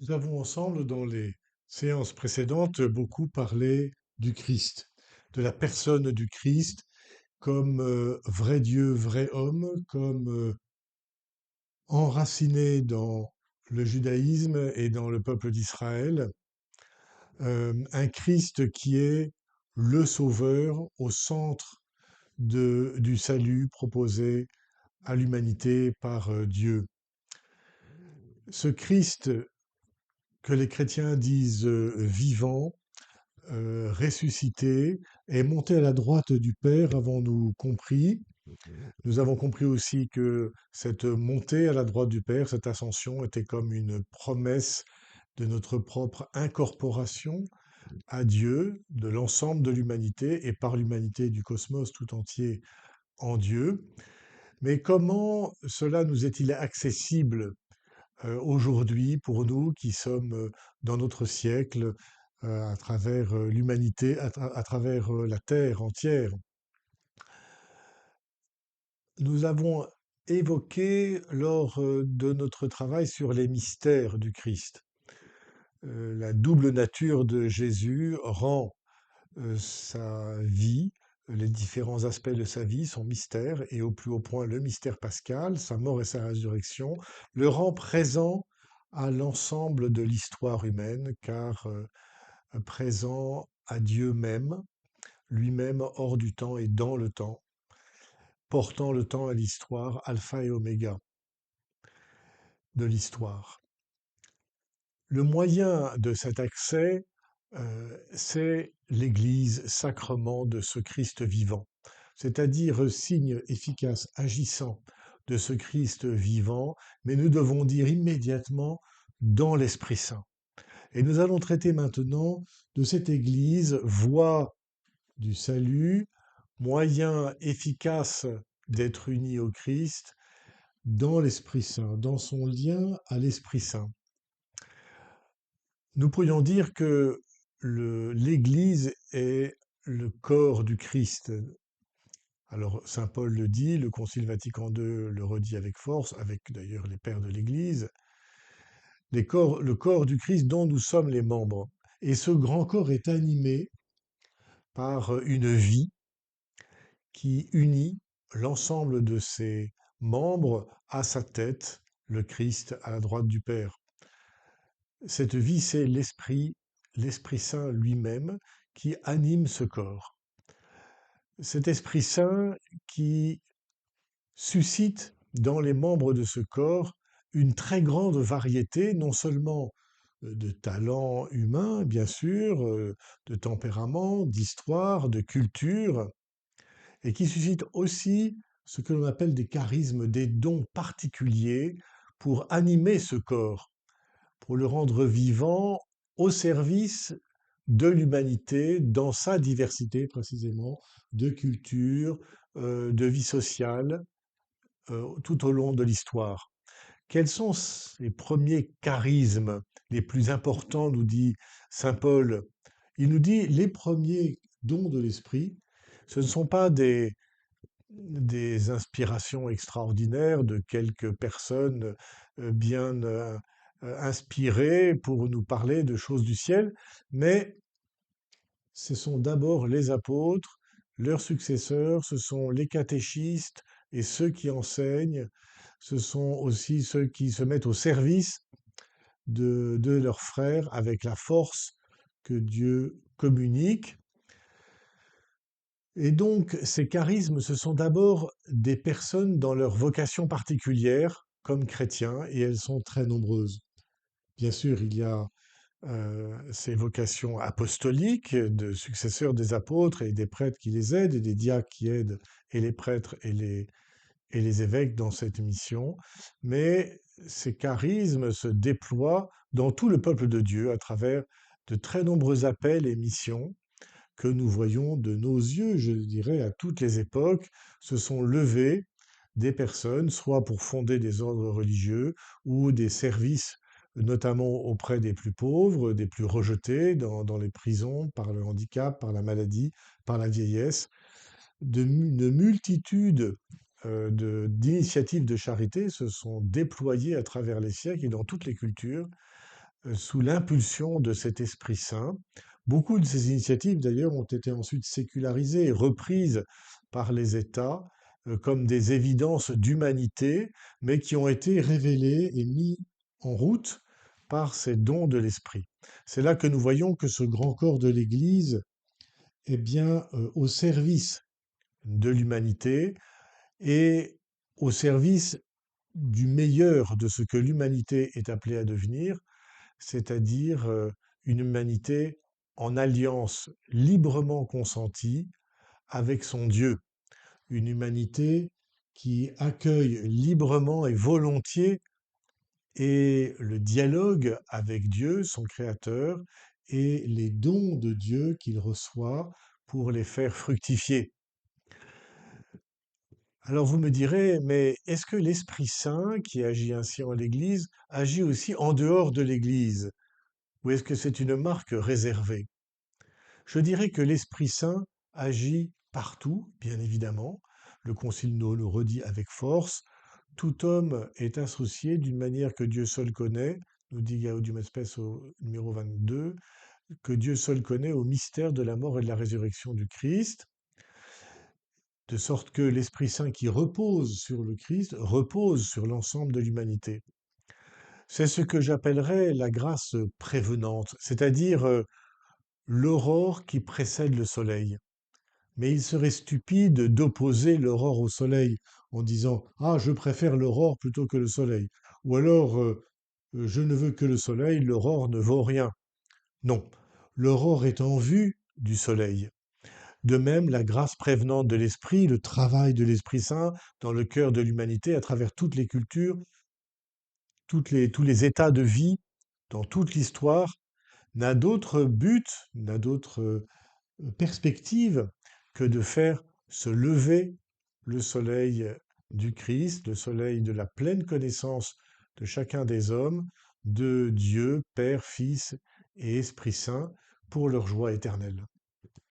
Nous avons ensemble, dans les séances précédentes, beaucoup parlé du Christ, de la personne du Christ comme vrai Dieu, vrai homme, comme enraciné dans le judaïsme et dans le peuple d'Israël, un Christ qui est le Sauveur au centre du salut proposé à l'humanité par Dieu. Ce Christ que les chrétiens disent vivant, ressuscité, est monté à la droite du Père, avons-nous compris. Nous avons compris aussi que cette montée à la droite du Père, cette ascension, était comme une promesse de notre propre incorporation à Dieu, de l'ensemble de l'humanité et par l'humanité du cosmos tout entier en Dieu. Mais comment cela nous est-il accessible aujourd'hui pour nous qui sommes dans notre siècle, à travers l'humanité, à travers la Terre entière? Nous avons évoqué lors de notre travail sur les mystères du Christ. La double nature de Jésus rend sa vie, les différents aspects de sa vie, son mystère, et au plus haut point le mystère pascal, sa mort et sa résurrection, le rend présent à l'ensemble de l'histoire humaine, car présent à Dieu même, lui-même hors du temps et dans le temps, portant le temps à l'histoire, alpha et oméga de l'histoire. Le moyen de cet accès, c'est l'Église, sacrement de ce Christ vivant, c'est-à-dire signe efficace, agissant de ce Christ vivant, mais nous devons dire immédiatement dans l'Esprit Saint. Et nous allons traiter maintenant de cette Église, voie du salut, moyen efficace d'être uni au Christ, dans l'Esprit Saint, dans son lien à l'Esprit Saint. Nous pourrions dire que l'Église est le corps du Christ. Alors saint Paul le dit, le Concile Vatican II le redit avec force, avec d'ailleurs les pères de l'Église, le corps du Christ dont nous sommes les membres. Et ce grand corps est animé par une vie qui unit l'ensemble de ses membres à sa tête, le Christ à la droite du Père. Cette vie, c'est l'Esprit Saint lui-même qui anime ce corps. Cet Esprit Saint qui suscite dans les membres de ce corps une très grande variété, non seulement de talents humains, bien sûr, de tempérament, d'histoire, de culture, et qui suscite aussi ce que l'on appelle des charismes, des dons particuliers pour animer ce corps, pour le rendre vivant au service de l'humanité dans sa diversité précisément de culture, de vie sociale, tout au long de l'histoire. Quels sont ces premiers charismes les plus importants, nous dit saint Paul? Il nous dit les premiers dons de l'esprit, ce ne sont pas des inspirations extraordinaires de quelques personnes bien inspirées pour nous parler de choses du ciel, mais ce sont d'abord les apôtres, leurs successeurs, ce sont les catéchistes et ceux qui enseignent, ce sont aussi ceux qui se mettent au service de leurs frères avec la force que Dieu communique. Et donc, ces charismes, ce sont d'abord des personnes dans leur vocation particulière, comme chrétiens, et elles sont très nombreuses. Bien sûr, il y a ces vocations apostoliques de successeurs des apôtres et des prêtres qui les aident, et des diacres qui aident et les prêtres et les évêques dans cette mission. Mais ces charismes se déploient dans tout le peuple de Dieu à travers de très nombreux appels et missions que nous voyons de nos yeux, je dirais, à toutes les époques, se sont levées des personnes, soit pour fonder des ordres religieux ou des services, notamment auprès des plus pauvres, des plus rejetés dans les prisons, par le handicap, par la maladie, par la vieillesse, de multitudes d'initiatives de charité se sont déployées à travers les siècles et dans toutes les cultures sous l'impulsion de cet Esprit Saint. Beaucoup de ces initiatives, d'ailleurs, ont été ensuite sécularisées et reprises par les États comme des évidences d'humanité, mais qui ont été révélées et mis en route par ces dons de l'Esprit. C'est là que nous voyons que ce grand corps de l'Église est bien au service de l'humanité et au service du meilleur de ce que l'humanité est appelée à devenir, c'est-à-dire une humanité en alliance librement consentie avec son Dieu, une humanité qui accueille librement et volontiers et le dialogue avec Dieu, son Créateur, et les dons de Dieu qu'il reçoit pour les faire fructifier. Alors vous me direz, mais est-ce que l'Esprit Saint, qui agit ainsi en l'Église, agit aussi en dehors de l'Église? Ou est-ce que c'est une marque réservée? Je dirais que l'Esprit Saint agit partout, bien évidemment. Le Concile nous le redit avec force. Tout homme est associé d'une manière que Dieu seul connaît, nous dit Gaudium et Spes au numéro 22, que Dieu seul connaît au mystère de la mort et de la résurrection du Christ, de sorte que l'Esprit Saint qui repose sur le Christ repose sur l'ensemble de l'humanité. C'est ce que j'appellerais la grâce prévenante, c'est-à-dire l'aurore qui précède le soleil. Mais il serait stupide d'opposer l'aurore au soleil en disant ah, je préfère l'aurore plutôt que le soleil. Ou alors je ne veux que le soleil, l'aurore ne vaut rien. Non, l'aurore est en vue du soleil. De même, la grâce prévenante de l'Esprit, le travail de l'Esprit Saint dans le cœur de l'humanité à travers toutes les cultures, tous les états de vie, dans toute l'histoire, n'a d'autre but, n'a d'autre perspective que de faire se lever le soleil du Christ, le soleil de la pleine connaissance de chacun des hommes, de Dieu, Père, Fils et Esprit Saint, pour leur joie éternelle.